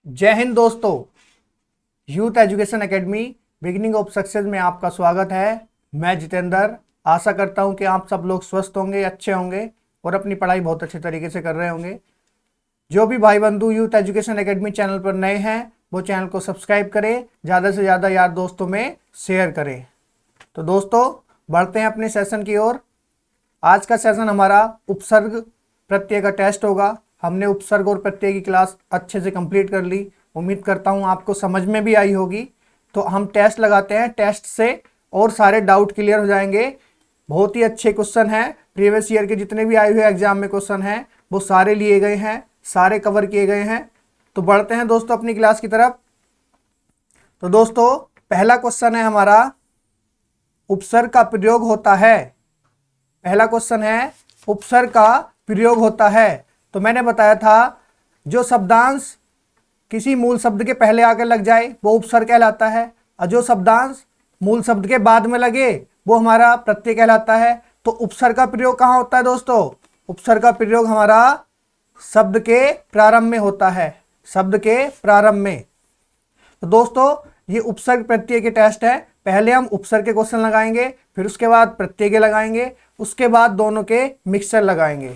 जय हिंद दोस्तों। Youth education academy beginning of success में आपका स्वागत है। मैं जितेंद्र आशा करता हूं कि आप सब लोग स्वस्थ होंगे, अच्छे होंगे और अपनी पढ़ाई बहुत अच्छे तरीके से कर रहे होंगे। जो भी भाई बंधु यूथ एजुकेशन एकेडमी चैनल पर नए हैं वो चैनल को सब्सक्राइब करें, ज़्यादा से ज़्यादा यार दोस्तों में शेयर करें। तो दोस्तों बढ़ते हैं अपने सेशन की ओर। आज का सेशन हमारा उपसर्ग प्रत्यय का टेस्ट होगा। हमने उपसर्ग और प्रत्यय की क्लास अच्छे से कंप्लीट कर ली। उम्मीद करता हूँ आपको समझ में भी आई होगी। तो हम टेस्ट लगाते हैं, टेस्ट से और सारे डाउट क्लियर हो जाएंगे। बहुत ही अच्छे क्वेश्चन हैं, प्रीवियस ईयर के जितने भी आए हुए एग्जाम में क्वेश्चन हैं वो सारे लिए गए हैं, सारे कवर किए गए हैं। तो बढ़ते हैं दोस्तों अपनी क्लास की तरफ। तो दोस्तों पहला क्वेश्चन है हमारा, उपसर्ग का प्रयोग होता है। पहला क्वेश्चन है उपसर्ग का प्रयोग होता है। तो मैंने बताया था जो शब्दांश किसी मूल शब्द के पहले आकर लग जाए वो उपसर्ग कहलाता है, और जो शब्दांश मूल शब्द के बाद में लगे वो हमारा प्रत्यय कहलाता है। तो उपसर्ग का प्रयोग कहाँ होता है दोस्तों? उपसर्ग का प्रयोग हमारा शब्द के प्रारंभ में होता है, शब्द के प्रारंभ में। तो दोस्तों ये उपसर्ग प्रत्यय के टेस्ट है। पहले हम उपसर्ग के क्वेश्चन लगाएंगे, फिर उसके बाद प्रत्यय के लगाएंगे, उसके बाद दोनों के मिक्सचर लगाएंगे।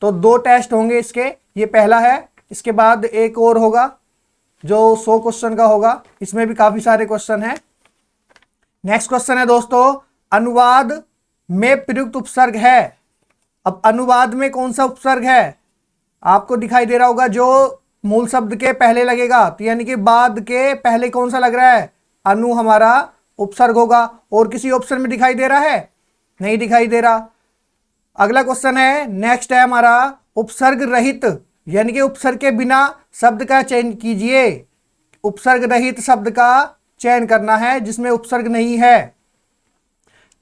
तो दो टेस्ट होंगे इसके, ये पहला है। इसके बाद एक और होगा जो 100 क्वेश्चन का होगा, इसमें भी काफी सारे क्वेश्चन हैं। नेक्स्ट क्वेश्चन है दोस्तों, अनुवाद में प्रयुक्त उपसर्ग है। अब अनुवाद में कौन सा उपसर्ग है? आपको दिखाई दे रहा होगा जो मूल शब्द के पहले लगेगा, तो यानी कि बाद के पहले कौन सा लग रहा है? अनु हमारा उपसर्ग होगा। और किसी ऑप्शन में दिखाई दे रहा है? नहीं दिखाई दे रहा। अगला क्वेश्चन है, नेक्स्ट है हमारा, उपसर्ग रहित यानी कि उपसर्ग के बिना शब्द का चयन कीजिए। उपसर्ग रहित शब्द का चयन करना है जिसमें उपसर्ग नहीं है।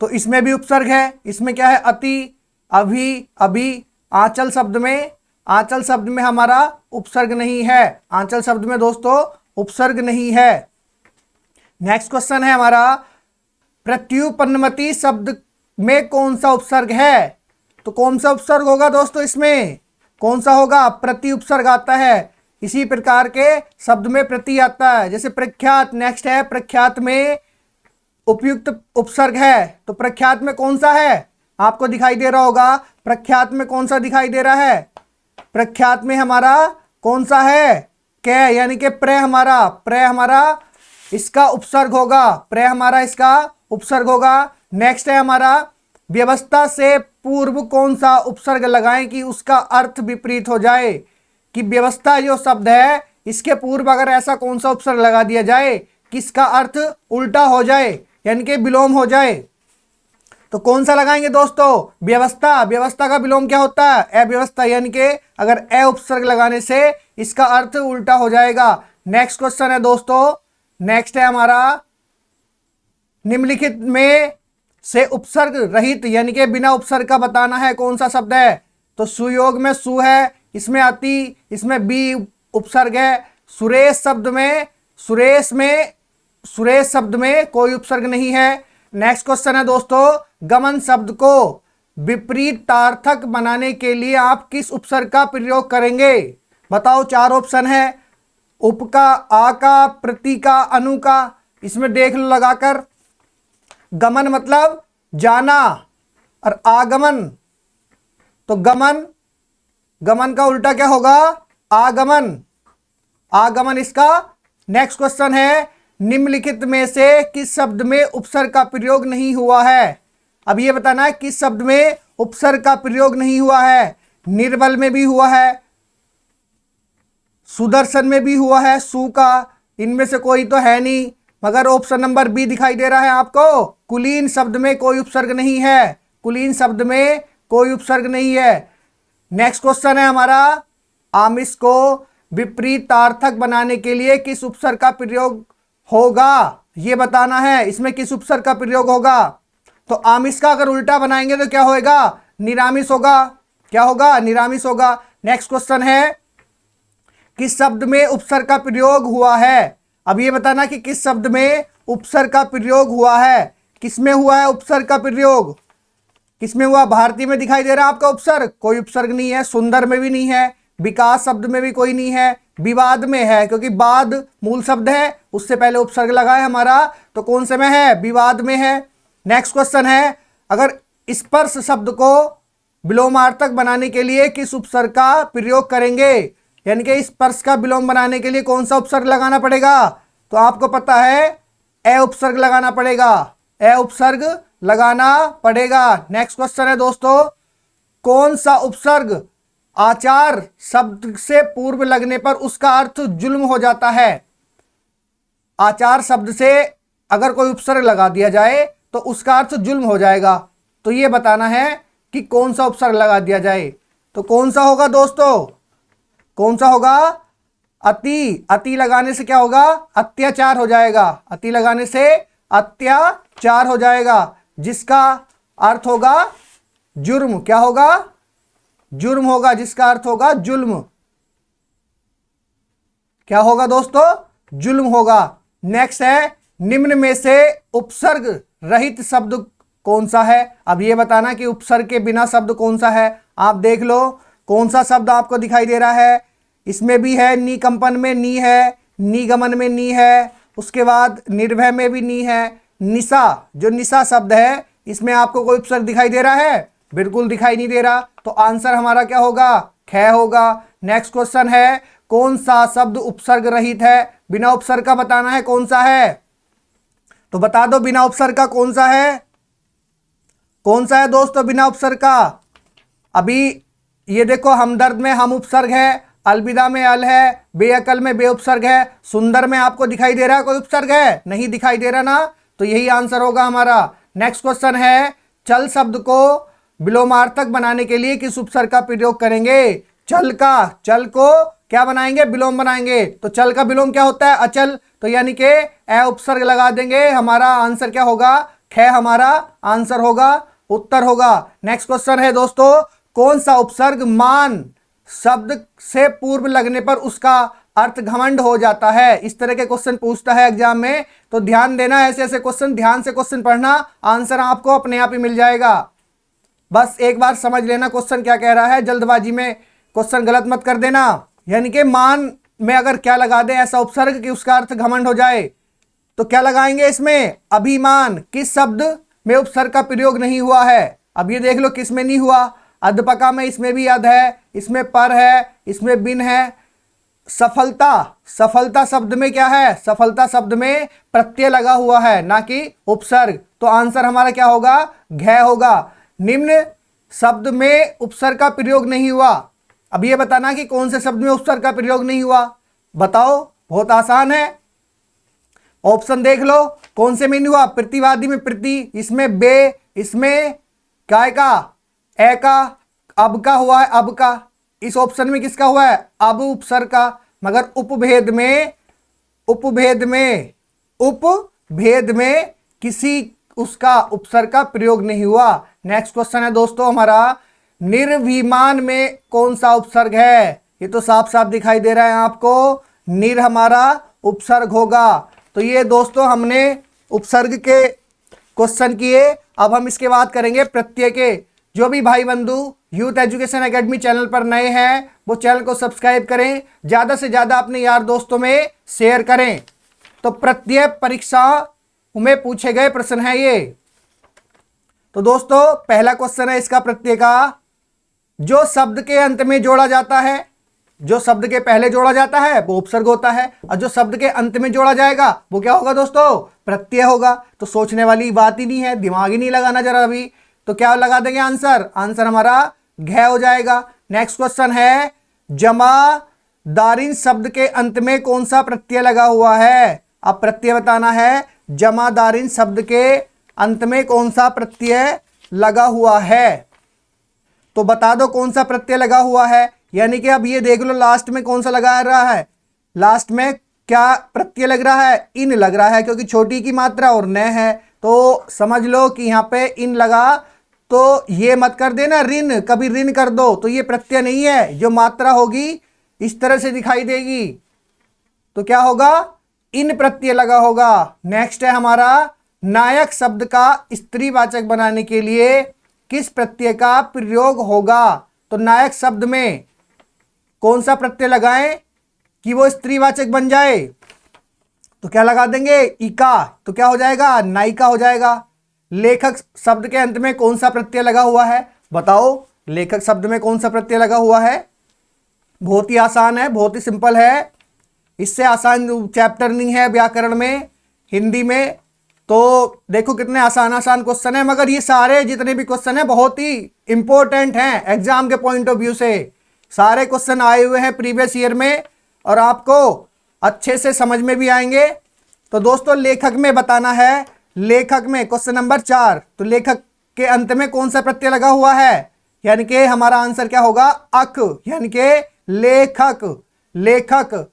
तो इसमें भी उपसर्ग है। इसमें क्या है? अति, अभी, अभी। आंचल शब्द में, आंचल शब्द में हमारा उपसर्ग नहीं है। आंचल शब्द में दोस्तों उपसर्ग नहीं है। नेक्स्ट क्वेश्चन है हमारा, प्रत्युपन्नमति शब्द में कौन सा उपसर्ग है? तो कौन सा उपसर्ग होगा दोस्तों? इसमें कौन सा होगा? प्रति उपसर्ग आता है। इसी प्रकार के शब्द में प्रति आता है, जैसे प्रख्यात। नेक्स्ट है, प्रख्यात में उपयुक्त उपसर्ग है। तो प्रख्यात में कौन सा है? आपको दिखाई दे रहा होगा। प्रख्यात में कौन सा दिखाई दे रहा है? प्रख्यात में हमारा कौन सा है? कै, यानी कि प्र हमारा, प्र हमारा इसका उपसर्ग होगा। प्र हमारा इसका उपसर्ग होगा। नेक्स्ट है हमारा, व्यवस्था से पूर्व कौन सा उपसर्ग लगाएं कि उसका अर्थ विपरीत हो जाए। कि व्यवस्था जो शब्द है इसके पूर्व अगर ऐसा कौन सा उपसर्ग लगा दिया जाए कि इसका अर्थ उल्टा हो जाए, यानी कि विलोम हो जाए। तो कौन सा लगाएंगे दोस्तों? व्यवस्था। व्यवस्था का विलोम क्या होता है? अव्यवस्था, यानी कि अगर अ उपसर्ग लगाने से इसका अर्थ उल्टा हो जाएगा। नेक्स्ट क्वेश्चन है दोस्तों, नेक्स्ट है हमारा, निम्नलिखित में से उपसर्ग रहित यानी कि बिना उपसर्ग का बताना है कौन सा शब्द है? तो सुयोग में सु है, इसमें अति, इसमें बी उपसर्ग है। सुरेश शब्द में, सुरेश शब्द में कोई उपसर्ग नहीं है। नेक्स्ट क्वेश्चन है दोस्तों, गमन शब्द को विपरीतार्थक बनाने के लिए आप किस उपसर्ग का प्रयोग करेंगे? बताओ, चार ऑप्शन है, उप का, आ का, प्रति का, अनु का। इसमें देख लो लगाकर। गमन मतलब जाना और आगमन, तो गमन, गमन का उल्टा क्या होगा? आगमन, आगमन इसका। नेक्स्ट क्वेश्चन है, निम्नलिखित में से किस शब्द में उपसर्ग का प्रयोग नहीं हुआ है? अब ये बताना है किस शब्द में उपसर्ग का प्रयोग नहीं हुआ है। निर्बल में भी हुआ है, सुदर्शन में भी हुआ है, सु का। इनमें से कोई तो है नहीं, मगर ऑप्शन नंबर बी दिखाई दे रहा है आपको। कुलीन शब्द में कोई उपसर्ग नहीं है, कुलीन शब्द में कोई उपसर्ग नहीं है। नेक्स्ट क्वेश्चन है हमारा, आमिष को विपरीतार्थक बनाने के लिए किस उपसर्ग का प्रयोग होगा? ये बताना है इसमें किस उपसर्ग का प्रयोग होगा। तो आमिष का अगर उल्टा बनाएंगे तो क्या होगा? निरामिष होगा। क्या होगा? निरामिष होगा। नेक्स्ट क्वेश्चन है, किस शब्द में उपसर्ग का प्रयोग हुआ है? अब ये बताना कि किस शब्द में उपसर्ग का प्रयोग हुआ है। किसमें हुआ है उपसर्ग का प्रयोग? किसमें हुआ? भारतीय में दिखाई दे रहा है आपका उपसर्ग? कोई उपसर्ग नहीं है। सुंदर में भी नहीं है। विकास शब्द में भी कोई नहीं है। विवाद में है, क्योंकि बाद मूल शब्द है, उससे पहले उपसर्ग लगा है हमारा, तो कौन से में है? विवाद में है। नेक्स्ट क्वेश्चन है, अगर स्पर्श शब्द को विलोमार्थक बनाने के लिए किस उपसर्ग का प्रयोग करेंगे? यानी कि स्पर्श का विलोम बनाने के लिए कौन सा उपसर्ग लगाना पड़ेगा? तो आपको पता है ए उपसर्ग लगाना पड़ेगा, ए उपसर्ग लगाना पड़ेगा। नेक्स्ट क्वेश्चन है दोस्तों, कौन सा उपसर्ग आचार शब्द से पूर्व लगने पर उसका अर्थ जुल्म हो जाता है? आचार शब्द से अगर कोई उपसर्ग लगा दिया जाए तो उसका अर्थ जुल्म हो जाएगा, तो ये बताना है कि कौन सा उपसर्ग लगा दिया जाए। तो कौन सा होगा दोस्तों? कौन सा होगा? अति। अति लगाने से क्या होगा? अत्याचार हो जाएगा। अति लगाने से अत्याचार हो जाएगा, जिसका अर्थ होगा जुर्म। क्या होगा? जुर्म होगा, जिसका अर्थ होगा जुल्म। क्या होगा दोस्तों? जुल्म होगा। नेक्स्ट है, निम्न में से उपसर्ग रहित शब्द कौन सा है? अब ये बताना कि उपसर्ग के बिना शब्द कौन सा है। आप देख लो कौन सा शब्द आपको दिखाई दे रहा है। इसमें भी है, निकंपन में नी है, निगमन में नी है, उसके बाद निर्भय में भी नी है। निशा, जो निशा शब्द है, इसमें आपको कोई उपसर्ग दिखाई दे रहा है? बिल्कुल दिखाई नहीं दे रहा, तो आंसर हमारा क्या होगा? ख होगा। नेक्स्ट क्वेश्चन है, कौन सा शब्द उपसर्ग रहित है? बिना उपसर्ग का बताना है कौन सा है, तो बता दो बिना उपसर्ग का कौन सा है? कौन सा है दोस्तों बिना उपसर्ग का? अभी ये देखो, हमदर्द में हम उपसर्ग है, अलविदा में अल है, बेअकल में बे उपसर्ग है, सुंदर में आपको दिखाई दे रहा है कोई उपसर्ग है? नहीं दिखाई दे रहा ना, तो यही आंसर होगा हमारा। नेक्स्ट क्वेश्चन है, चल शब्द को विलोमार्थक बनाने के लिए किस उपसर्ग का प्रयोग करेंगे? चल का, चल को क्या बनाएंगे? विलोम बनाएंगे। तो चल का विलोम क्या होता है? अचल। तो यानी कि ए उपसर्ग लगा देंगे, हमारा आंसर क्या होगा? ख हमारा आंसर होगा, उत्तर होगा। नेक्स्ट क्वेश्चन है दोस्तों, कौन सा उपसर्ग मान शब्द से पूर्व लगने पर उसका अर्थ घमंड हो जाता है? इस तरह के क्वेश्चन पूछता है एग्जाम में, तो ध्यान देना, ऐसे ऐसे क्वेश्चन ध्यान से क्वेश्चन पढ़ना, आंसर आपको अपने आप ही मिल जाएगा। बस एक बार समझ लेना क्वेश्चन क्या कह रहा है, जल्दबाजी में क्वेश्चन गलत मत कर देना। यानी कि मान में अगर क्या लगा दे ऐसा उपसर्ग कि उसका अर्थ घमंड हो जाए, तो क्या लगाएंगे इसमें? अभिमान। किस शब्द में उपसर्ग का प्रयोग नहीं हुआ है? अब ये देख लो किस में नहीं हुआ। अध्पका में, इसमें भी अध है, इसमें पर है, इसमें बिन है। सफलता, सफलता शब्द में क्या है? सफलता शब्द में प्रत्यय लगा हुआ है, ना कि उपसर्ग। तो आंसर हमारा क्या होगा? घ होगा। निम्न शब्द में उपसर्ग का प्रयोग नहीं हुआ। अब ये बताना कि कौन से शब्द में उपसर्ग का प्रयोग नहीं हुआ, बताओ। बहुत आसान है, ऑप्शन देख लो, कौन से में नहीं हुआ? प्रतिवादी में प्रति, इसमें बे, इसमें काय का, ए का, अब का हुआ है, अब का। इस ऑप्शन में किसका हुआ है? अब उपसर्ग का। मगर उपभेद में, उपभेद में, उपभेद में किसी उसका उपसर्ग का प्रयोग नहीं हुआ। नेक्स्ट क्वेश्चन है दोस्तों हमारा, निर्विमान में कौन सा उपसर्ग है? ये तो साफ साफ दिखाई दे रहा है आपको, निर हमारा उपसर्ग होगा। तो ये दोस्तों हमने उपसर्ग के क्वेश्चन किए। अब हम इसके बाद करेंगे प्रत्यय के। जो भी भाई बंधु यूथ एजुकेशन एकेडमी चैनल पर नए हैं, वो चैनल को सब्सक्राइब करें, ज़्यादा से ज़्यादा अपने यार दोस्तों में शेयर करें। तो प्रत्यय परीक्षा में पूछे गए प्रश्न है ये। तो दोस्तों पहला क्वेश्चन है इसका प्रत्यय का, जो शब्द के अंत में जोड़ा जाता है, जो शब्द के पहले जोड़ा जाता है वो उपसर्ग होता है, और जो शब्द के अंत में जोड़ा जाएगा वो क्या होगा दोस्तों? प्रत्यय होगा। तो सोचने वाली बात ही नहीं है, दिमाग ही नहीं लगाना जरा अभी। तो क्या लगा देंगे आंसर? आंसर हमारा घ हो जाएगा। नेक्स्ट क्वेश्चन है, जमादारिन शब्द के अंत में कौन सा प्रत्यय लगा हुआ है? अब प्रत्यय बताना है, जमादारिन शब्द के अंत में कौन सा प्रत्यय लगा हुआ है, तो बता दो कौन सा प्रत्यय लगा हुआ है। यानी कि अब ये देख लो लास्ट में कौन सा लगा रहा है, लास्ट में क्या प्रत्यय लग रहा है? इन लग रहा है, क्योंकि छोटी की मात्रा और न है, तो समझ लो कि यहाँ पे इन लगा। तो ये मत कर देना ऋण, कभी ऋण कर दो तो ये प्रत्यय नहीं है, जो मात्रा होगी इस तरह से दिखाई देगी, तो क्या होगा? इन प्रत्यय लगा होगा। नेक्स्ट है हमारा, नायक शब्द का स्त्रीवाचक बनाने के लिए किस प्रत्यय का प्रयोग होगा? तो नायक शब्द में कौन सा प्रत्यय लगाएं कि वो स्त्रीवाचक बन जाए तो क्या लगा देंगे, इका, तो क्या हो जाएगा, नायिका हो जाएगा। लेखक शब्द के अंत में कौन सा प्रत्यय लगा हुआ है, बताओ लेखक शब्द में कौन सा प्रत्यय लगा हुआ है। बहुत ही आसान है, बहुत ही सिंपल है, इससे आसान चैप्टर नहीं है व्याकरण में, हिंदी में। तो देखो कितने आसान आसान क्वेश्चन है, मगर ये सारे जितने भी क्वेश्चन है बहुत ही इंपॉर्टेंट हैं एग्जाम के पॉइंट ऑफ व्यू से। सारे क्वेश्चन आए हुए हैं प्रीवियस ईयर में और आपको अच्छे से समझ में भी आएंगे। तो दोस्तों लेखक में बताना है, लेखक में क्वेश्चन नंबर 4, तो लेखक के अंत में कौन सा प्रत्यय लगा हुआ है, यानी कि हमारा आंसर क्या होगा, अक, यानी कि लेखक, लेखक।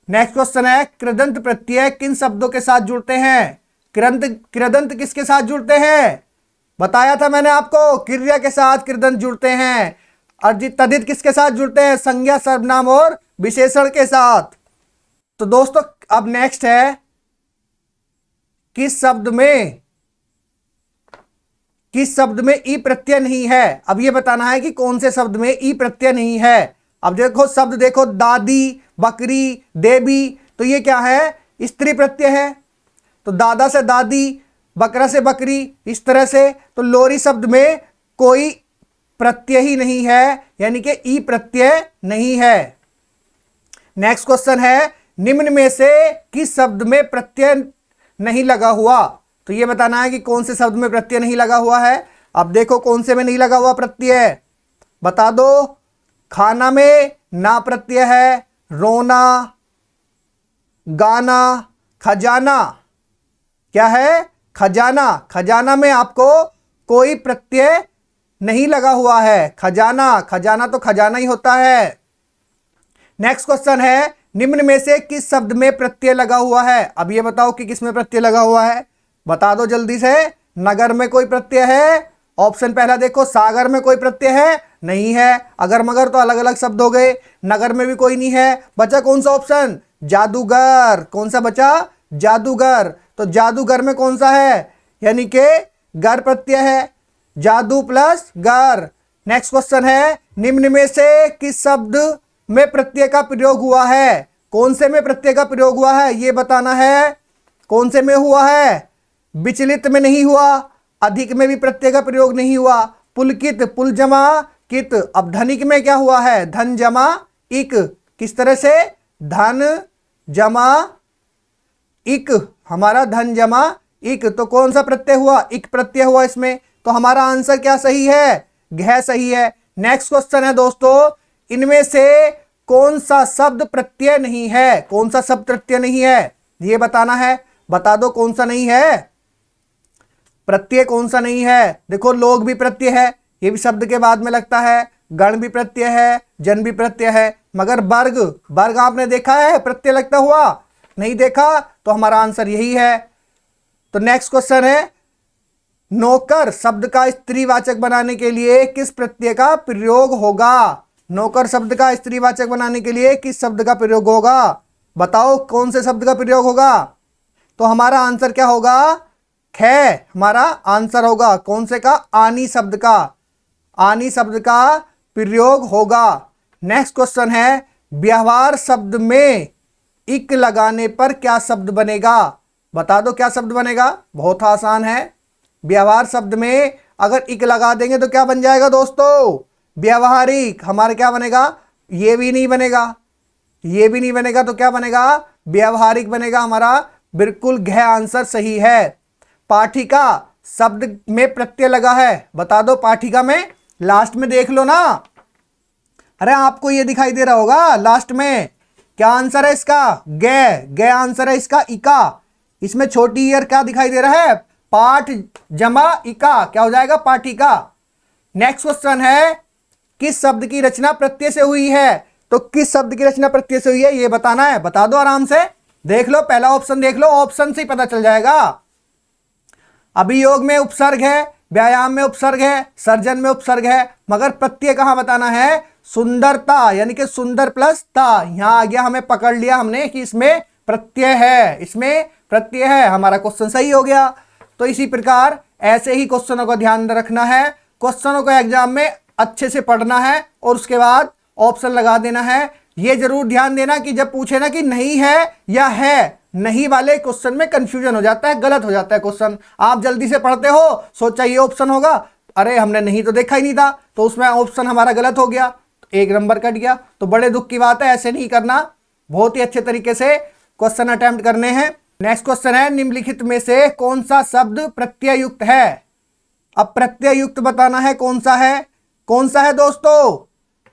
नेक्स्ट क्वेश्चन है, कृदंत प्रत्यय किन शब्दों के साथ जुड़ते हैं, कृदंत किसके साथ जुड़ते हैं, बताया था मैंने आपको, क्रिया के साथ कृदंत जुड़ते हैं। अर्जित तदित किसके साथ जुड़ते हैं, संज्ञा सर्वनाम और विशेषण के साथ। तो दोस्तों अब नेक्स्ट है, किस शब्द में ई प्रत्यय नहीं है। अब ये बताना है कि कौन से शब्द में ई प्रत्यय नहीं है। अब देखो शब्द देखो, दादी, बकरी, देवी, तो ये क्या है, स्त्री प्रत्यय है। तो दादा से दादी, बकरा से बकरी, इस तरह से। तो लोरी शब्द में कोई प्रत्यय ही नहीं है, यानी कि ई प्रत्यय नहीं है। नेक्स्ट क्वेश्चन है, निम्न में से किस शब्द में प्रत्यय नहीं लगा हुआ। तो ये बताना है कि कौन से शब्द में प्रत्यय नहीं लगा हुआ है। अब देखो कौन से में नहीं लगा हुआ प्रत्यय, बता दो। खाना में ना प्रत्यय है, रोना, गाना, खजाना, क्या है, खजाना, खजाना में आपको कोई प्रत्यय नहीं लगा हुआ है। खजाना, खजाना तो खजाना ही होता है। नेक्स्ट क्वेश्चन है, निम्न में से किस शब्द में प्रत्यय लगा हुआ है। अब ये बताओ कि किस में प्रत्यय लगा हुआ है, बता दो जल्दी से। नगर में कोई प्रत्यय है, ऑप्शन पहला देखो। सागर में कोई प्रत्यय है, नहीं है। अगर मगर तो अलग अलग शब्द हो गए, नगर में भी कोई नहीं है। बचा कौन सा ऑप्शन, जादूगर, कौन सा बचा, जादूगर। तो जादूगर में कौन सा है, यानी कि गर प्रत्यय है, जादू प्लस गर। नेक्स्ट क्वेश्चन है, निम्न में से किस शब्द में प्रत्यय का प्रयोग हुआ है। कौन से में प्रत्यय का प्रयोग हुआ है ये बताना है। कौन से में हुआ है, विचलित में नहीं हुआ, अधिक में भी प्रत्यय का प्रयोग नहीं हुआ। पुलकित, पुल जमा कित। अब धनिक में क्या हुआ है, धन जमा इक। किस तरह से, धन जमा इक, हमारा धन जमा इक। तो कौन सा प्रत्यय हुआ, इक प्रत्यय हुआ इसमें। तो हमारा आंसर क्या सही है, घ सही है। नेक्स्ट क्वेश्चन है दोस्तों, इनमें से कौन सा शब्द प्रत्यय नहीं है। कौन सा शब्द प्रत्यय नहीं है ये बताना है, बता दो कौन सा नहीं है प्रत्यय, कौन सा नहीं है। देखो लोग भी प्रत्यय है, ये भी शब्द के बाद में लगता है। गण भी प्रत्यय है, जन भी प्रत्यय है, मगर वर्ग, वर्ग आपने देखा है प्रत्यय लगता हुआ, नहीं देखा। तो हमारा आंसर यही है। तो नेक्स्ट क्वेश्चन है, नौकर शब्द का स्त्रीवाचक बनाने के लिए किस प्रत्यय का प्रयोग होगा। नौकर शब्द का स्त्रीवाचक बनाने के लिए किस शब्द का प्रयोग होगा, बताओ कौन से शब्द का प्रयोग होगा। तो हमारा आंसर क्या होगा, ख हमारा आंसर होगा। कौन से का, आनी शब्द का, आनी शब्द का प्रयोग होगा। नेक्स्ट क्वेश्चन है, व्यवहार शब्द में इक लगाने पर क्या शब्द बनेगा, बता दो क्या शब्द बनेगा। बहुत आसान है, व्यवहार शब्द में अगर इक लगा देंगे तो क्या बन जाएगा दोस्तों, व्यवहारिक। हमारा क्या बनेगा, ये भी नहीं बनेगा, ये भी नहीं बनेगा, तो क्या बनेगा, व्यवहारिक बनेगा हमारा। बिल्कुल घ आंसर सही है। पाठिका शब्द में प्रत्यय लगा है, बता दो पाठिका में, लास्ट में देख लो ना। अरे आपको ये दिखाई दे रहा होगा लास्ट में, क्या आंसर है इसका, ग आंसर है इसका, इका। इसमें छोटी ईयर क्या दिखाई दे रहा है, पाठ जमा इका, क्या हो जाएगा, पाठिका। नेक्स्ट क्वेश्चन है, किस शब्द की रचना प्रत्यय से हुई है। तो किस शब्द की रचना प्रत्यय से हुई है ये बताना है, बता दो आराम से। देख लो पहला ऑप्शन देख लो, ऑप्शन से ही पता चल जाएगा। अभियोग में उपसर्ग है, व्यायाम में उपसर्ग है, सर्जन में उपसर्ग है, मगर प्रत्यय कहां बताना है, सुंदरता, यानी कि सुंदर प्लस ता। यहां आ गया, हमें पकड़ लिया हमने कि इसमें प्रत्यय है, इसमें प्रत्यय है, हमारा क्वेश्चन सही हो गया। तो इसी प्रकार ऐसे ही क्वेश्चनों का ध्यान रखना है, क्वेश्चनों को एग्जाम में अच्छे से पढ़ना है और उसके बाद ऑप्शन लगा देना है। ये जरूर ध्यान देना कि जब पूछे ना कि नहीं है या है, नहीं वाले क्वेश्चन में कंफ्यूजन हो जाता है, गलत हो जाता है क्वेश्चन। आप जल्दी से पढ़ते हो, सोचा ये ऑप्शन होगा, अरे हमने नहीं तो देखा ही नहीं था, तो उसमें ऑप्शन हमारा गलत हो गया, एक नंबर कट गया। तो बड़े दुख की बात है, ऐसे नहीं करना, बहुत ही अच्छे तरीके से क्वेश्चन अटेम्प्ट करने हैं। नेक्स्ट क्वेश्चन है, निम्नलिखित में से कौन सा शब्द प्रत्यय युक्त है। अब प्रत्यय युक्त बताना है कौन सा है, कौन सा है दोस्तों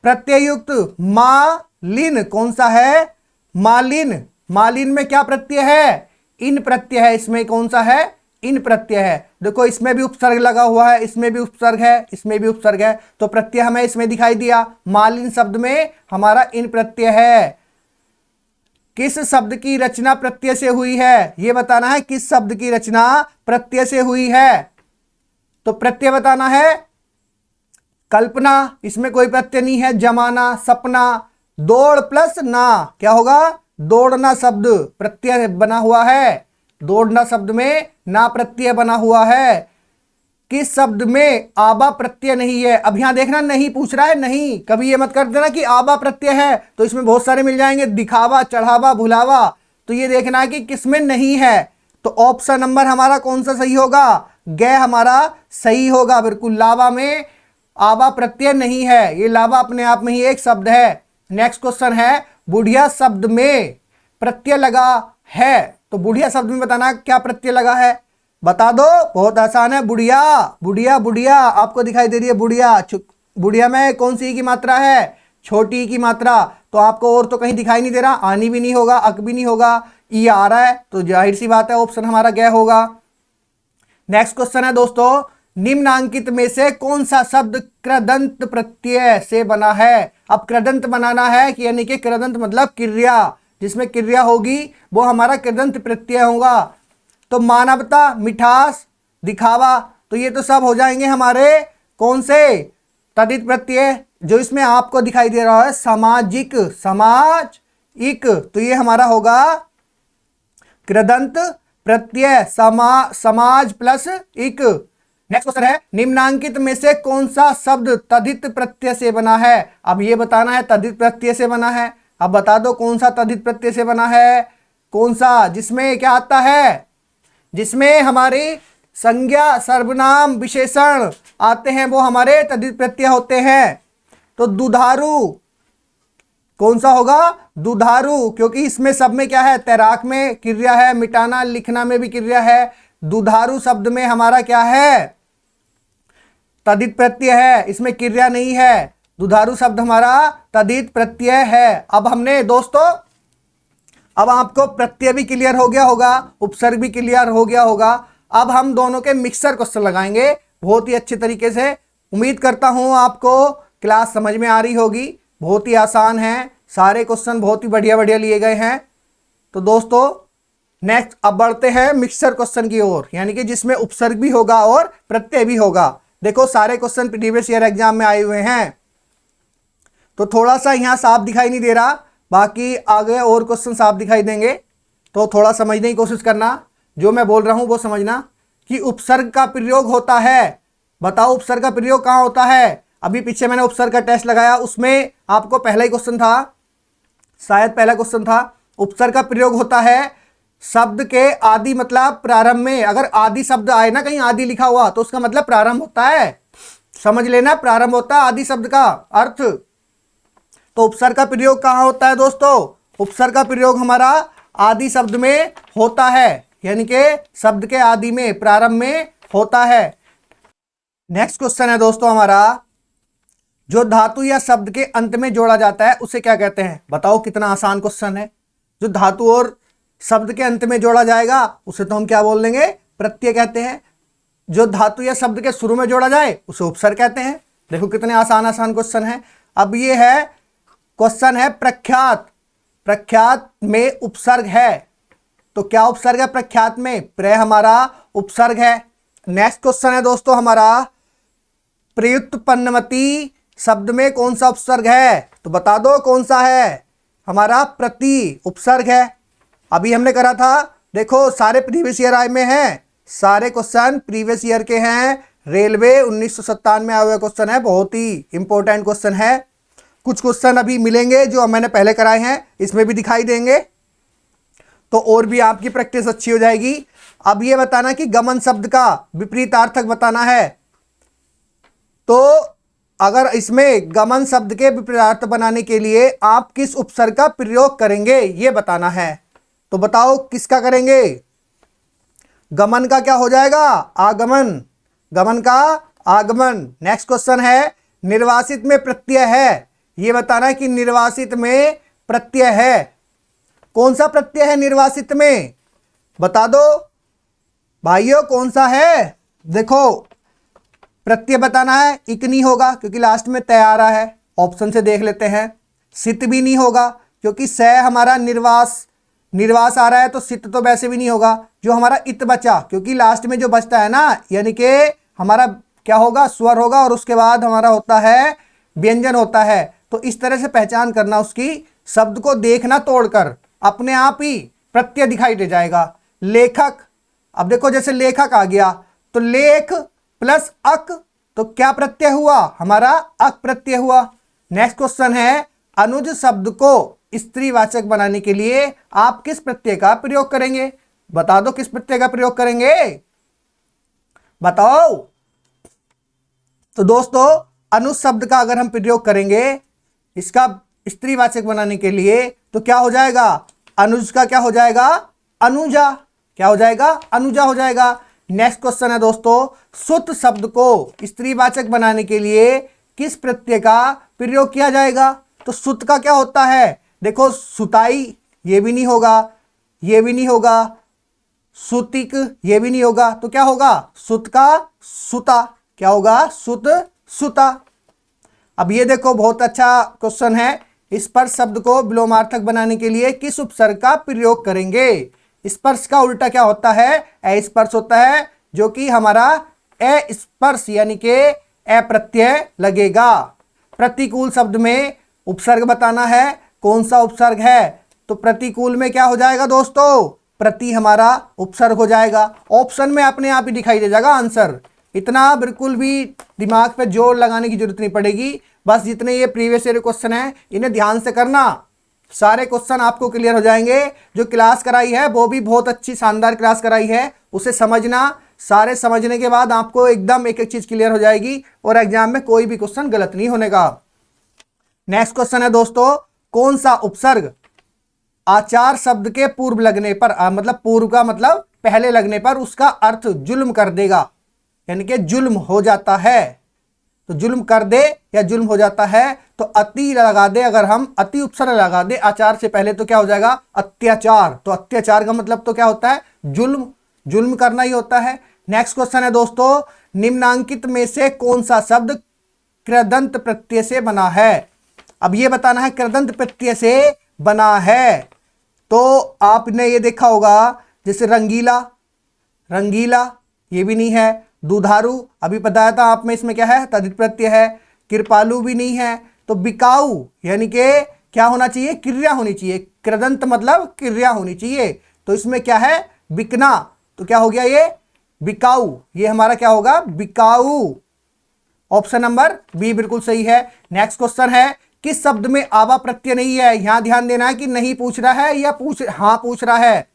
प्रत्यय युक्त। मालिन कौन सा है, मालिन। मालिन में क्या प्रत्यय है, इन प्रत्यय है। इसमें कौन सा है, इन प्रत्यय है। देखो इसमें भी उपसर्ग लगा हुआ है, इसमें भी उपसर्ग है, इसमें भी उपसर्ग है, तो प्रत्यय हमें इसमें दिखाई दिया। मालिन शब्द में हमारा इन प्रत्यय है। किस शब्द की रचना प्रत्यय से हुई है, यह बताना है किस शब्द की रचना प्रत्यय से हुई है। तो प्रत्यय बताना है कल्पना, इसमें कोई प्रत्यय नहीं है। जमाना, सपना, दौड़ प्लस ना क्या होगा, दौड़ना शब्द प्रत्यय बना हुआ है। दौड़ना शब्द में ना प्रत्यय बना हुआ है। किस शब्द में आबा प्रत्यय नहीं है। अब यहां देखना नहीं पूछ रहा है, नहीं, कभी ये मत कर देना कि आबा प्रत्यय है, तो इसमें बहुत सारे मिल जाएंगे, दिखावा, चढ़ावा, भुलावा। तो ये देखना है कि किसमें नहीं है। तो ऑप्शन नंबर हमारा कौन सा सही होगा, ग हमारा सही होगा बिल्कुल। लावा में आबा प्रत्यय नहीं है, ये लावा अपने आप में ही एक शब्द है। नेक्स्ट क्वेश्चन है, बुढ़िया शब्द में प्रत्यय लगा है। तो बुढ़िया शब्द में बताना क्या प्रत्यय लगा है, बता दो, बहुत आसान है। बुढ़िया, बुढ़िया, बुढ़िया आपको दिखाई दे रही है बुढ़िया। बुढ़िया में कौन सी की मात्रा है, छोटी की मात्रा। तो आपको और तो कहीं दिखाई नहीं दे रहा, आनी भी नहीं होगा, अक भी नहीं होगा, ई आ रहा है, तो जाहिर सी बात है ऑप्शन हमारा ग होगा। नेक्स्ट क्वेश्चन है दोस्तों, निम्नांकित में से कौन सा शब्द कृदंत प्रत्यय से बना है। अब कृदंत बनाना है कि यानी कि कृदंत मतलब क्रिया, जिसमें क्रिया होगी वो हमारा कृदंत प्रत्यय होगा। तो मानवता, मिठास, दिखावा, तो ये तो सब हो जाएंगे हमारे कौन से तदित प्रत्यय। जो इसमें आपको दिखाई दे रहा है सामाजिक, समाजिक, तो ये हमारा होगा कृदंत प्रत्यय, समाज प्लस इक। नेक्स्ट क्वेश्चन है, निम्नांकित में से कौन सा शब्द तदित प्रत्यय से बना है। अब ये बताना है तदित प्रत्यय से बना है। अब बता दो कौन सा तदित प्रत्यय से बना है, कौन सा, जिसमें क्या आता है, जिसमें हमारी संज्ञा, सर्वनाम, विशेषण आते हैं, वो हमारे तदित प्रत्यय होते हैं। तो दुधारू कौन सा होगा, दुधारू, क्योंकि इसमें सब में क्या है, तैराक में क्रिया है, मिटाना, लिखना में भी क्रिया है। दुधारू शब्द में हमारा क्या है, तदित प्रत्यय है, इसमें क्रिया नहीं है। दुधारू शब्द हमारा तदित प्रत्यय है। अब हमने दोस्तों, अब आपको प्रत्यय भी क्लियर हो गया होगा, उपसर्ग भी क्लियर हो गया होगा। अब हम दोनों के मिक्सर क्वेश्चन लगाएंगे बहुत ही अच्छे तरीके से। उम्मीद करता हूं आपको क्लास समझ में आ रही होगी, बहुत ही आसान है, सारे क्वेश्चन बहुत ही बढ़िया बढ़िया लिए गए हैं। तो दोस्तों नेक्स्ट अब बढ़ते हैं मिक्सर क्वेश्चन की ओर, यानी कि जिसमें उपसर्ग भी होगा और प्रत्यय भी होगा। देखो सारे क्वेश्चन प्रीवियस ईयर एग्जाम में आए हुए हैं, तो थोड़ा सा यहाँ साफ दिखाई नहीं दे रहा, बाकी आगे और क्वेश्चन साफ दिखाई देंगे, तो थोड़ा समझने की कोशिश करना। जो मैं बोल रहा हूँ वो समझना कि उपसर्ग का प्रयोग होता है। बताओ उपसर्ग का प्रयोग कहाँ होता है। अभी पीछे मैंने उपसर्ग का टेस्ट लगाया, उसमें आपको पहला ही क्वेश्चन था, शायद पहला क्वेश्चन था। उपसर्ग का प्रयोग होता है शब्द के आदि मतलब प्रारंभ में। अगर आदि शब्द आए ना कहीं आदि लिखा हुआ, तो उसका मतलब प्रारंभ होता है, समझ लेना, प्रारंभ होता है आदि शब्द का अर्थ। तो उपसर्ग का प्रयोग कहाँ होता है दोस्तों, उपसर्ग का प्रयोग हमारा आदि शब्द में होता है, यानी कि शब्द के आदि में, प्रारंभ में होता है। नेक्स्ट क्वेश्चन है दोस्तों हमारा, जो धातु या शब्द के अंत में जोड़ा जाता है उसे क्या कहते हैं। बताओ कितना आसान क्वेश्चन है। जो धातु और शब्द के अंत में जोड़ा जाएगा उसे तो हम क्या बोल देंगे, प्रत्यय कहते हैं। जो धातु या शब्द के शुरू में जोड़ा जाए उसे उपसर्ग कहते हैं। देखो कितने आसान आसान क्वेश्चन है। अब ये है क्वेश्चन है प्रख्यात, प्रख्यात में उपसर्ग है, तो क्या उपसर्ग है प्रख्यात में, प्र हमारा उपसर्ग है। नेक्स्ट क्वेश्चन है दोस्तों हमारा, प्रयुत्पन्नमति शब्द में कौन सा उपसर्ग है, तो बता दो कौन सा है, हमारा प्रति उपसर्ग है। अभी हमने करा था, देखो सारे प्रीवियस ईयर आए में हैं, सारे क्वेश्चन प्रीवियस ईयर के हैं। रेलवे 1997 में आया हुआ क्वेश्चन है, बहुत ही इंपॉर्टेंट क्वेश्चन है। कुछ क्वेश्चन अभी मिलेंगे जो मैंने पहले कराए हैं, इसमें भी दिखाई देंगे, तो और भी आपकी प्रैक्टिस अच्छी हो जाएगी। अब ये बताना कि गमन शब्द का विपरीतार्थक बताना है। तो अगर इसमें गमन शब्द के विपरीतार्थ बनाने के लिए आप किस उपसर्ग का प्रयोग करेंगे ये बताना है। तो बताओ किसका करेंगे? गमन का क्या हो जाएगा? आगमन। गमन का आगमन। नेक्स्ट क्वेश्चन है, निर्वासित में प्रत्यय है, ये बताना है कि निर्वासित में प्रत्यय है। कौन सा प्रत्यय है निर्वासित में? बता दो भाइयों, कौन सा है? देखो प्रत्यय बताना है, इक नहीं होगा क्योंकि लास्ट में तय आ रहा है, ऑप्शन से देख लेते हैं। सित भी नहीं होगा क्योंकि स हमारा निर्वास आ रहा है, तो सित तो वैसे भी नहीं होगा। जो हमारा इत बचा, क्योंकि लास्ट में जो बचता है ना, यानी कि हमारा क्या होगा? स्वर होगा और उसके बाद हमारा होता है व्यंजन होता है। तो इस तरह से पहचान करना उसकी, शब्द को देखना तोड़कर, अपने आप ही प्रत्यय दिखाई दे जाएगा। लेखक, अब देखो जैसे लेखक आ गया तो लेख प्लस अक, तो क्या प्रत्यय हुआ? हमारा अक प्रत्यय हुआ। नेक्स्ट क्वेश्चन है, अनुज शब्द को स्त्रीवाचक बनाने के लिए आप किस प्रत्यय का प्रयोग करेंगे? बता दो किस प्रत्यय का प्रयोग करेंगे, बताओ। तो दोस्तों अनुज शब्द का अगर हम प्रयोग करेंगे इसका स्त्रीवाचक बनाने के लिए, तो क्या हो जाएगा? अनुज का क्या हो जाएगा? अनुजा। क्या हो जाएगा? अनुजा हो जाएगा। नेक्स्ट क्वेश्चन है दोस्तों, सुत शब्द को स्त्रीवाचक बनाने के लिए किस प्रत्यय का प्रयोग किया जाएगा? तो सुत का क्या होता है? देखो सुताई, ये भी नहीं होगा, ये भी नहीं होगा, सुतिक, ये भी नहीं होगा, तो क्या होगा? सुत का सुता। क्या होगा? सुत सुता। अब ये देखो बहुत अच्छा क्वेश्चन है, स्पर्श शब्द को विलोमार्थक बनाने के लिए किस उपसर्ग का प्रयोग करेंगे? स्पर्श का उल्टा क्या होता है? अस्पर्श होता है, जो कि हमारा अस्पर्श यानी कि अप्रत्यय लगेगा। प्रतिकूल शब्द में उपसर्ग बताना है, कौन सा उपसर्ग है? तो प्रतिकूल में क्या हो जाएगा दोस्तों? प्रति हमारा उपसर्ग हो जाएगा। ऑप्शन में अपने आप ही दिखाई दे जाएगा आंसर, इतना बिल्कुल भी दिमाग पे जोर लगाने की जरूरत नहीं पड़ेगी। बस जितने ये प्रीवियस ईयर क्वेश्चन है इन्हें ध्यान से करना, सारे क्वेश्चन आपको क्लियर हो जाएंगे। जो क्लास कराई है वो भी बहुत अच्छी शानदार क्लास कराई है, उसे समझना। सारे समझने के बाद आपको एकदम एक एक चीज क्लियर हो जाएगी और एग्जाम में कोई भी क्वेश्चन गलत नहीं होने का। नेक्स्ट क्वेश्चन है दोस्तों, कौन सा उपसर्ग आचार शब्द के पूर्व लगने पर, मतलब पूर्व का मतलब पहले लगने पर उसका अर्थ जुल्म कर देगा, यानी कि जुल्म हो जाता है। तो जुल्म कर दे या जुल्म हो जाता है, तो अति लगा दे, अगर हम अति उपसर्ग लगा दे आचार से पहले तो क्या हो जाएगा? अत्याचार। तो अत्याचार का मतलब तो क्या होता है? जुल्म, जुल्म करना ही होता है। नेक्स्ट क्वेश्चन है दोस्तों, निम्नांकित में से कौन सा शब्द कृदंत प्रत्यय से बना है? अब ये बताना है कृदंत प्रत्यय से बना है। तो आपने ये देखा होगा जैसे रंगीला, रंगीला ये भी नहीं है। दुधारू अभी बताया था आप में, इसमें क्या है? तद्धित प्रत्यय है। कृपालु भी नहीं है। तो बिकाऊ यानी कि क्या होना चाहिए? क्रिया होनी चाहिए। कृदंत मतलब क्रिया होनी चाहिए, तो इसमें क्या है? बिकना। तो क्या हो गया ये? बिकाऊ। ये हमारा क्या होगा? बिकाऊ। ऑप्शन नंबर बी बिल्कुल सही है। नेक्स्ट क्वेश्चन है, किस शब्द में आवा प्रत्यय नहीं है? यहां ध्यान देना है कि नहीं पूछ रहा है या पूछ रहा है।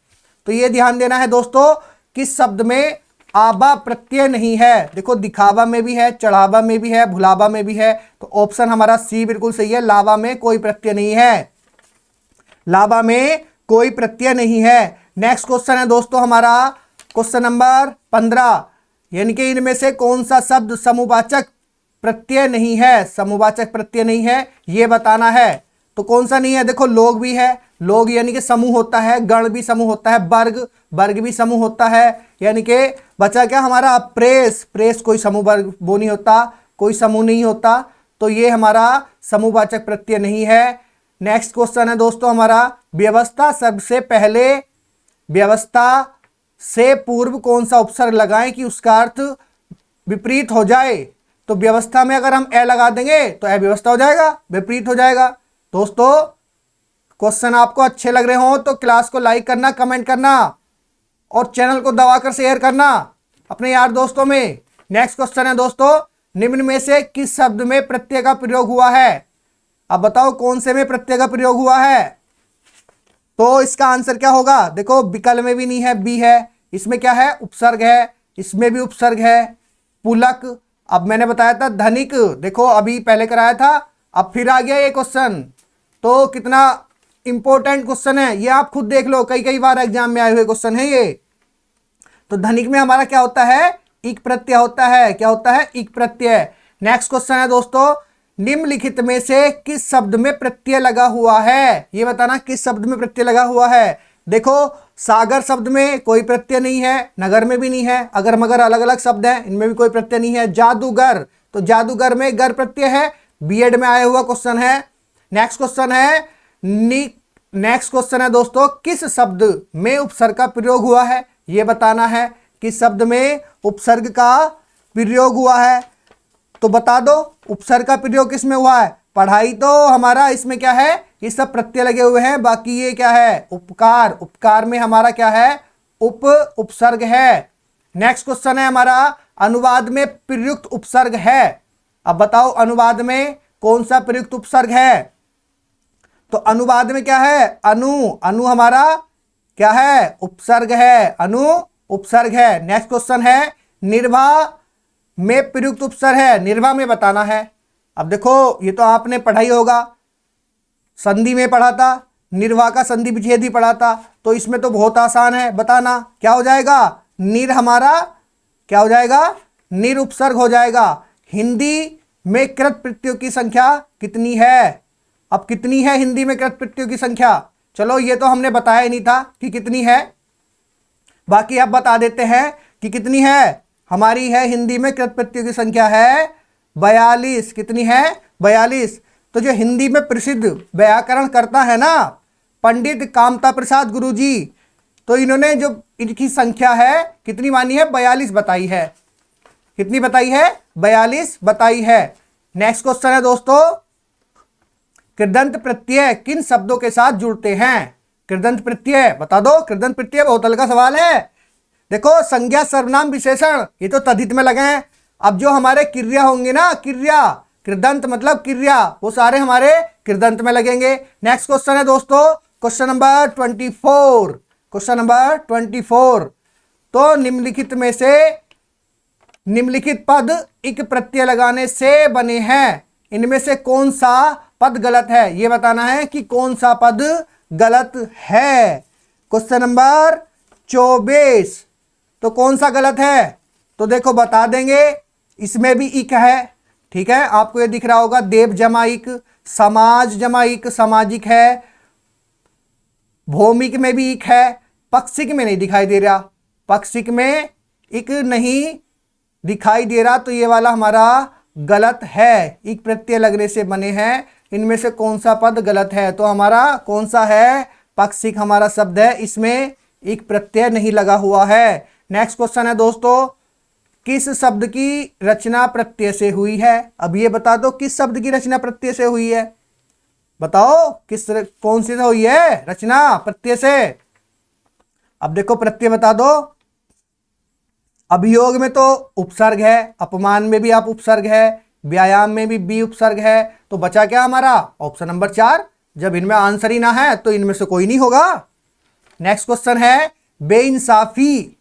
तो ये ध्यान देना है दोस्तों, किस शब्द में आबा प्रत्यय नहीं है? देखो दिखावा में भी है, चढ़ावा में भी है, भुलावा में भी है। तो ऑप्शन हमारा सी बिल्कुल सही है, लावा में कोई प्रत्यय नहीं है। लावा में कोई प्रत्यय नहीं है। नेक्स्ट क्वेश्चन है दोस्तों हमारा क्वेश्चन नंबर 15, यानी कि इनमें से कौन सा शब्द समूहवाचक प्रत्यय नहीं है? समूहवाचक प्रत्यय नहीं है ये बताना है। तो कौन सा नहीं है? देखो लोग भी है, लोग यानी कि समूह होता है, गण भी समूह होता है, वर्ग, वर्ग भी समूह होता है, यानी कि बचा क्या हमारा? प्रेस, प्रेस कोई समूह वर्ग वो नहीं होता, कोई समूह नहीं होता। तो ये हमारा समूहवाचक प्रत्यय नहीं है। नेक्स्ट क्वेश्चन है दोस्तों हमारा, व्यवस्था शब्द से पहले, व्यवस्था से पूर्व कौन सा उपसर्ग लगाएं कि उसका अर्थ विपरीत हो जाए? तो व्यवस्था में अगर हम ए लगा देंगे तो अव्यवस्था हो जाएगा, विपरीत हो जाएगा। दोस्तों क्वेश्चन आपको अच्छे लग रहे हो तो क्लास को लाइक करना, कमेंट करना और चैनल को दबाकर शेयर करना अपने यार दोस्तों में। नेक्स्ट क्वेश्चन है दोस्तों, निम्न में से किस शब्द में प्रत्यय का प्रयोग हुआ है? अब बताओ कौन से में प्रत्यय का प्रयोग हुआ है? तो इसका आंसर क्या होगा? देखो विकल्प में भी नहीं है, बी है। इसमें क्या है? उपसर्ग है। इसमें भी उपसर्ग है। पुलक। अब मैंने बताया था धनिक, देखो अभी पहले कराया था, अब फिर आ गया ये क्वेश्चन। तो कितना इंपॉर्टेंट क्वेश्चन है ये आप खुद देख लो, कई कई बार एग्जाम में आए हुए क्वेश्चन है ये। तो धनिक में हमारा क्या होता है? इक प्रत्यय होता है। क्या होता है? इक प्रत्यय। नेक्स्ट क्वेश्चन है दोस्तों, निम्नलिखित में से किस शब्द में प्रत्यय लगा हुआ है? ये बताना किस शब्द में प्रत्यय लगा हुआ है। देखो सागर शब्द में कोई प्रत्यय नहीं है, नगर में भी नहीं है, अगर मगर अलग अलग शब्द हैं, इनमें भी कोई प्रत्यय नहीं है। जादूगर, तो जादूगर में गर प्रत्यय है, बीएड में आया हुआ क्वेश्चन है। नेक्स्ट क्वेश्चन है नेक्स्ट क्वेश्चन है दोस्तों, किस शब्द में उपसर्ग का प्रयोग हुआ है? यह बताना है किस शब्द में उपसर्ग का प्रयोग हुआ है। तो बता दो उपसर्ग का प्रयोग किस में हुआ है? पढ़ाई तो हमारा इसमें क्या है? ये सब प्रत्यय लगे हुए हैं। बाकी ये क्या है? उपकार। उपकार में हमारा क्या है? उपसर्ग है। नेक्स्ट क्वेश्चन है हमारा, अनुवाद में प्रयुक्त उपसर्ग है। अब बताओ अनुवाद में कौन सा प्रयुक्त उपसर्ग है? तो अनुवाद में क्या है? अनु हमारा क्या है? उपसर्ग है। अनु उपसर्ग है। नेक्स्ट क्वेश्चन है, निर्वाह में प्रयुक्त उपसर्ग है। निर्वाह में बताना है। अब देखो ये तो आपने पढ़ा ही होगा, संधि में पढ़ा था, निर्वाह का संधि विच्छेद भी पढ़ा था। तो इसमें तो बहुत आसान है, बताना क्या हो जाएगा? निर हमारा क्या हो जाएगा? निर उपसर्ग हो जाएगा। हिंदी में कृत प्रत्ययों की संख्या कितनी है? अब कितनी है हिंदी में कृत प्रत्ययों की संख्या? चलो ये तो हमने बताया ही नहीं था कि कितनी है, बाकी अब बता देते हैं कि कितनी है। हमारी है हिंदी में कृत प्रत्ययों की संख्या है 42। कितनी है? 42। तो जो हिंदी में प्रसिद्ध व्याकरण करता है ना पंडित कामता प्रसाद गुरुजी, तो इन्होंने जो इनकी संख्या है कितनी मानी है? 42 बताई है। कितनी बताई है? 42 बताई है। नेक्स्ट क्वेश्चन है दोस्तों, कृदंत प्रत्यय किन शब्दों के साथ जुड़ते हैं? कृदंत प्रत्यय बता दो। कृदंत प्रत्यय बहुत हल्का सवाल है। देखो संज्ञा सर्वनाम विशेषण ये तो तद्धित में लगे हैं। अब जो हमारे क्रिया होंगे ना, क्रिया कृदंत मतलब क्रिया, वो सारे हमारे कृदंत में लगेंगे। नेक्स्ट क्वेश्चन है दोस्तों, क्वेश्चन नंबर 24। क्वेश्चन नंबर 24, तो निम्नलिखित में से निम्नलिखित पद इक प्रत्यय लगाने से बने हैं, इनमें से कौन सा पद गलत है? ये बताना है कि कौन सा पद गलत है। क्वेश्चन नंबर 24, तो कौन सा गलत है? तो देखो बता देंगे, इसमें भी इक है, ठीक है, आपको ये दिख रहा होगा। देव जमा इक, समाज जमा इक, सामाजिक है। भौमिक में भी इक है, पक्षिक में नहीं दिखाई दे रहा, पक्षिक में इक नहीं दिखाई दे रहा, तो ये वाला हमारा गलत है। इक प्रत्यय लगने से बने हैं, इनमें से कौन सा पद गलत है? तो हमारा कौन सा है? पक्षिक हमारा शब्द है, इसमें इक प्रत्यय नहीं लगा हुआ है। नेक्स्ट क्वेश्चन है दोस्तों, किस शब्द की रचना प्रत्यय से हुई है? अब ये बता दो किस शब्द की रचना प्रत्यय से हुई है? बताओ कौन सी से हुई है रचना प्रत्यय से? अब देखो प्रत्यय बता दो। अभियोग में तो उपसर्ग है, अपमान में भी आप उपसर्ग है, व्यायाम में भी बी उपसर्ग है, तो बचा क्या हमारा? Option number 4। जब इनमें आंसर ही ना है तो इनमें से कोई नहीं होगा। नेक्स्ट क्वेश्चन है, बेइंसाफी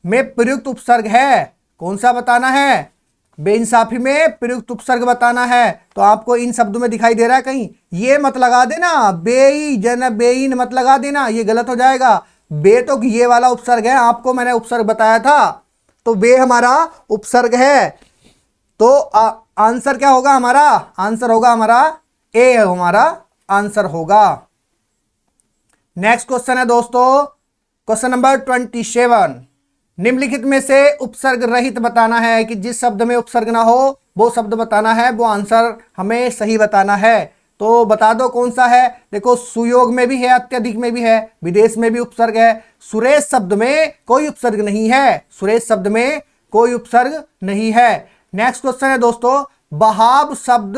में प्रयुक्त उपसर्ग है, कौन सा बताना है? बेइंसाफी में प्रयुक्त उपसर्ग बताना है। तो आपको इन शब्दों में दिखाई दे रहा है कहीं? ये मत लगा देना, बेईजन बेइन मत लगा देना, ये गलत हो जाएगा। बे तो ये वाला उपसर्ग है, आपको मैंने उपसर्ग बताया था, तो बे हमारा उपसर्ग है। तो आंसर क्या होगा हमारा? आंसर होगा हमारा ए, हमारा आंसर होगा। नेक्स्ट क्वेश्चन है दोस्तों, क्वेश्चन नंबर 27, निम्नलिखित में से उपसर्ग रहित बताना है, कि जिस शब्द में उपसर्ग ना हो वो शब्द बताना है, वो आंसर हमें सही बताना है। तो बता दो कौन सा है? देखो सुयोग में भी है, अत्यधिक में भी है, विदेश में भी उपसर्ग है। सुरेश शब्द में कोई उपसर्ग नहीं है, सुरेश शब्द में कोई उपसर्ग नहीं है। नेक्स्ट क्वेश्चन है दोस्तों, बहाव शब्द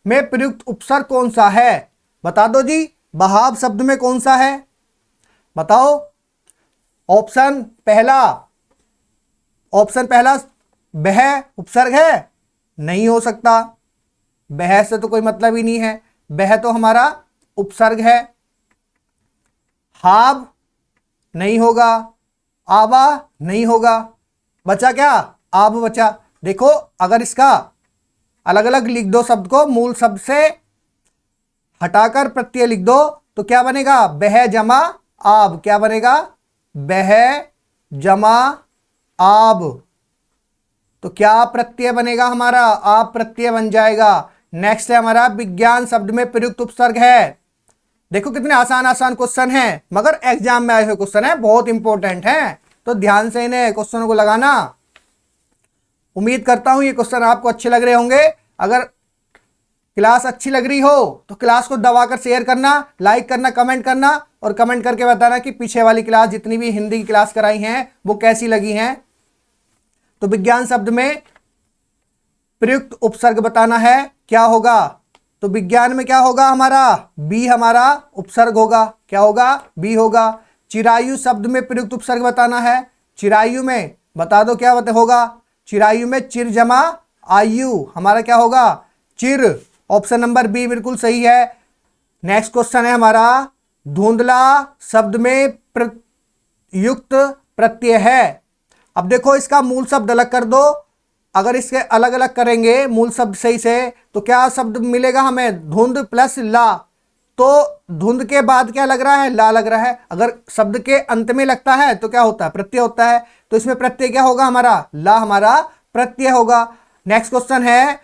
में प्रयुक्त उपसर्ग कौन सा है? बता दो जी, बहाव शब्द में कौन सा है? बताओ। ऑप्शन पहला बह उपसर्ग है? नहीं हो सकता। बह से तो कोई मतलब ही नहीं है, बह तो हमारा उपसर्ग है। हाब नहीं होगा, आबा नहीं होगा, बचा क्या, आब बचा। देखो अगर इसका अलग अलग लिख दो शब्द को, मूल शब्द से हटाकर प्रत्यय लिख दो तो क्या बनेगा, बह जमा आब। क्या बनेगा, बह जमा आब। तो क्या प्रत्यय बनेगा हमारा, आप प्रत्यय बन जाएगा। नेक्स्ट है हमारा विज्ञान शब्द में प्रयुक्त उपसर्ग है। देखो कितने आसान आसान क्वेश्चन हैं, मगर एग्जाम में आए हुए क्वेश्चन है, बहुत इंपॉर्टेंट है, तो ध्यान से इन्हें क्वेश्चनों को लगाना। उम्मीद करता हूं ये क्वेश्चन आपको अच्छे लग रहे होंगे। अगर क्लास अच्छी लग रही हो तो क्लास को दबाकर शेयर करना, लाइक करना, कमेंट करना, और कमेंट करके बताना कि पीछे वाली क्लास जितनी भी हिंदी की क्लास कराई हैं वो कैसी लगी हैं। तो विज्ञान शब्द में प्रयुक्त उपसर्ग बताना है, क्या होगा। तो विज्ञान में क्या होगा हमारा, बी हमारा उपसर्ग होगा। क्या होगा, बी होगा। चिरायु शब्द में प्रयुक्त उपसर्ग बताना है। चिरायु में बता दो क्या होगा। चिरायु में चिर जमा आयु, हमारा क्या होगा, चिर। ऑप्शन नंबर बी बिल्कुल सही है। नेक्स्ट क्वेश्चन है हमारा, धुंधला शब्द में प्रयुक्त प्रत्यय है। अब देखो इसका मूल शब्द अलग कर दो, अगर इसके अलग अलग करेंगे मूल शब्द सही से तो क्या शब्द मिलेगा हमें, धुंध प्लस ला। तो धुंध के बाद क्या लग रहा है, ला लग रहा है। अगर शब्द के अंत में लगता है तो क्या होता है, प्रत्यय होता है। तो इसमें प्रत्यय क्या होगा हमारा, ला हमारा प्रत्यय होगा। नेक्स्ट क्वेश्चन है,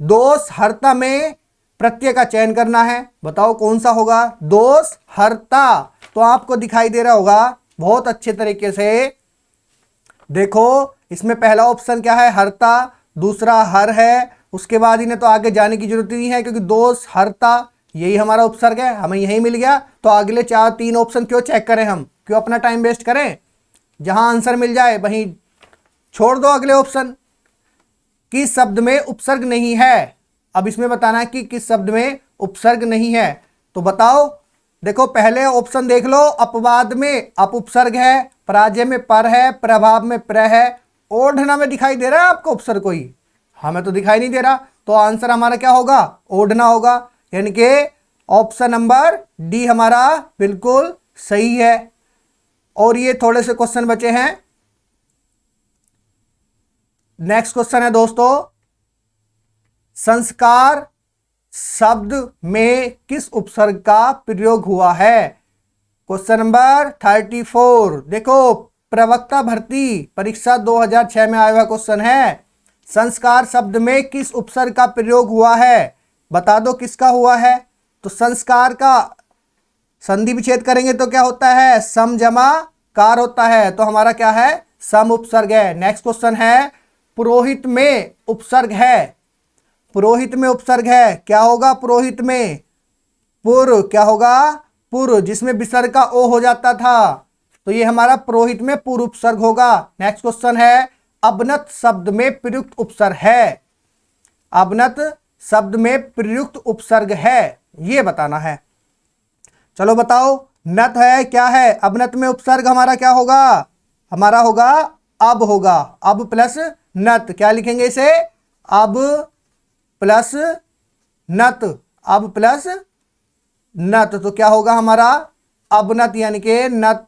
दोष हर्ता में प्रत्यय का चयन करना है, बताओ कौन सा होगा, दोष हर्ता। तो आपको दिखाई दे रहा होगा बहुत अच्छे तरीके से। देखो इसमें पहला ऑप्शन क्या है, हर्ता, दूसरा हर है, उसके बाद इन्हें तो आगे जाने की जरूरत नहीं है क्योंकि दोष हर्ता यही हमारा उपसर्ग है, हमें यही मिल गया। तो अगले तीन ऑप्शन क्यों चेक करें, हम क्यों अपना टाइम वेस्ट करें, जहां आंसर मिल जाए वहीं छोड़ दो अगले ऑप्शन। किस शब्द में उपसर्ग नहीं है, अब इसमें बताना है कि किस शब्द में उपसर्ग नहीं है। तो बताओ, देखो पहले ऑप्शन देख लो, अपवाद में अप उपसर्ग है, पराजय में पर है, प्रभाव में प्र है, ओढ़ना में दिखाई दे रहा है आपको उपसर्ग कोई, हमें तो दिखाई नहीं दे रहा। तो आंसर हमारा क्या होगा, ओढ़ना होगा, यानी कि ऑप्शन नंबर डी हमारा बिल्कुल सही है। और ये थोड़े से क्वेश्चन बचे हैं। नेक्स्ट क्वेश्चन है दोस्तों, संस्कार शब्द में किस उपसर्ग का प्रयोग हुआ है। Question number 34। देखो प्रवक्ता भर्ती परीक्षा 2006 में आया हुआ क्वेश्चन है, संस्कार शब्द में किस उपसर्ग का प्रयोग हुआ है, बता दो किसका हुआ है। तो संस्कार का संधि विच्छेद करेंगे तो क्या होता है, सम जमा कार होता है, तो हमारा क्या है, सम उपसर्ग है। नेक्स्ट क्वेश्चन है, पुरोहित में उपसर्ग है, पुरोहित में उपसर्ग है, क्या होगा पुरोहित में, पुर, क्या होगा पुर, जिसमें विसर्ग का ओ हो जाता था, तो ये हमारा पुरोहित में पूर्व उपसर्ग होगा। नेक्स्ट क्वेश्चन है, अबनत शब्द में प्रयुक्त उपसर्ग है, अबनत शब्द में प्रयुक्त उपसर्ग है, ये बताना है। चलो बताओ, नत है, क्या है, अबनत में उपसर्ग हमारा क्या होगा, हमारा होगा अब होगा, अब प्लस नत, क्या लिखेंगे इसे, अब प्लस नत, अब प्लस नत, तो क्या होगा हमारा अबनत, यानी कि नत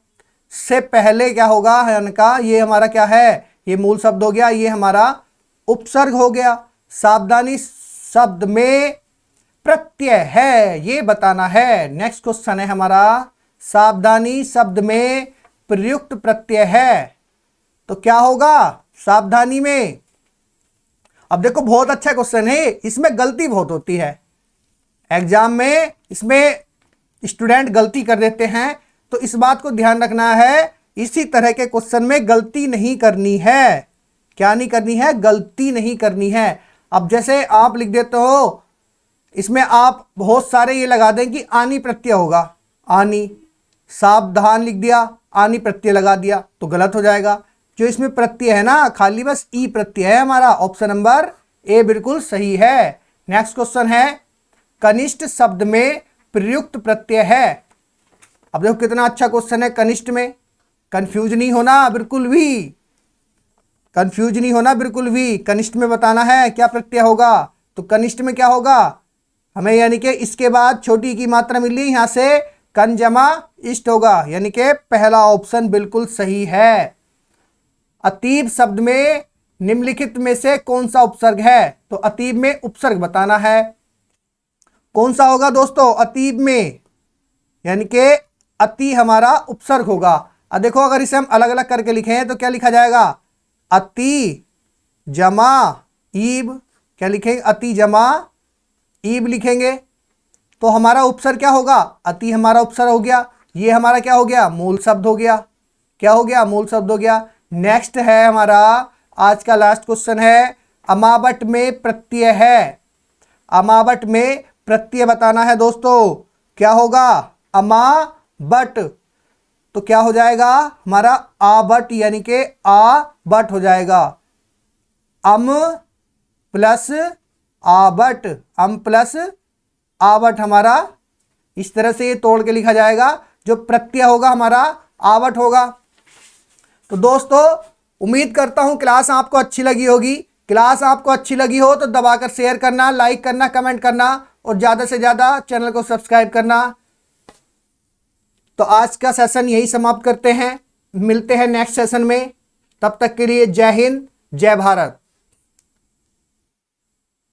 से पहले क्या होगा हन का, ये हमारा क्या है, ये मूल शब्द हो गया, ये हमारा उपसर्ग हो गया। सावधानी शब्द में प्रत्यय है, ये बताना है। नेक्स्ट क्वेश्चन है हमारा, सावधानी शब्द में प्रयुक्त प्रत्यय है, तो क्या होगा सावधानी में। अब देखो बहुत अच्छा क्वेश्चन है, इसमें गलती बहुत होती है एग्जाम में, इसमें स्टूडेंट गलती कर देते हैं, तो इस बात को ध्यान रखना है, इसी तरह के क्वेश्चन में गलती नहीं करनी है। क्या नहीं करनी है, गलती नहीं करनी है। अब जैसे आप लिख देते हो, इसमें आप बहुत सारे ये लगा दें कि आनी प्रत्यय होगा, आनी, सावधान लिख दिया, आनी प्रत्यय लगा दिया तो गलत हो जाएगा। जो इसमें प्रत्यय है ना, खाली बस ई प्रत्यय है हमारा, ऑप्शन नंबर ए बिल्कुल सही है। नेक्स्ट क्वेश्चन है, कनिष्ठ शब्द में प्रयुक्त प्रत्यय है। अब देखो कितना अच्छा क्वेश्चन है, कनिष्ठ में कंफ्यूज नहीं होना बिल्कुल भी, कंफ्यूज नहीं होना बिल्कुल भी। कनिष्ठ में बताना है क्या प्रत्यय होगा, तो कनिष्ठ में क्या होगा, हमें यानी कि इसके बाद छोटी की मात्रा मिली, यहां से कन जमा इष्ट होगा, यानी कि पहला ऑप्शन बिल्कुल सही है। अतीब शब्द में निम्नलिखित में से कौन सा उपसर्ग है, तो अतीब में उपसर्ग बताना है। कौन सा होगा दोस्तों अतीब में, यानी कि अति हमारा उपसर्ग होगा। अब देखो अगर इसे हम अलग अलग करके लिखें तो क्या लिखा जाएगा, अति जमा ईब, क्या लिखेंगे, अति जमा ईब लिखेंगे, तो हमारा उपसर्ग क्या होगा, अति हमारा उपसर्ग हो गया, ये हमारा क्या हो गया, मूल शब्द हो गया। क्या हो गया, मूल शब्द हो गया। नेक्स्ट है हमारा आज का लास्ट क्वेश्चन है, अमावट में प्रत्यय है। अमावट में प्रत्यय बताना है दोस्तों, क्या होगा, अमावट, तो क्या हो जाएगा हमारा आवट, यानी कि आवट हो जाएगा। अम प्लस आवट, अम प्लस आवट हमारा इस तरह से ये तोड़ के लिखा जाएगा, जो प्रत्यय होगा हमारा आवट होगा। तो दोस्तों उम्मीद करता हूं क्लास आपको अच्छी लगी होगी। क्लास आपको अच्छी लगी हो तो दबाकर शेयर करना, लाइक करना, कमेंट करना और ज़्यादा से ज़्यादा चैनल को सब्सक्राइब करना। तो आज का सेशन यही समाप्त करते हैं, मिलते हैं नेक्स्ट सेशन में। तब तक के लिए जय हिंद, जय भारत।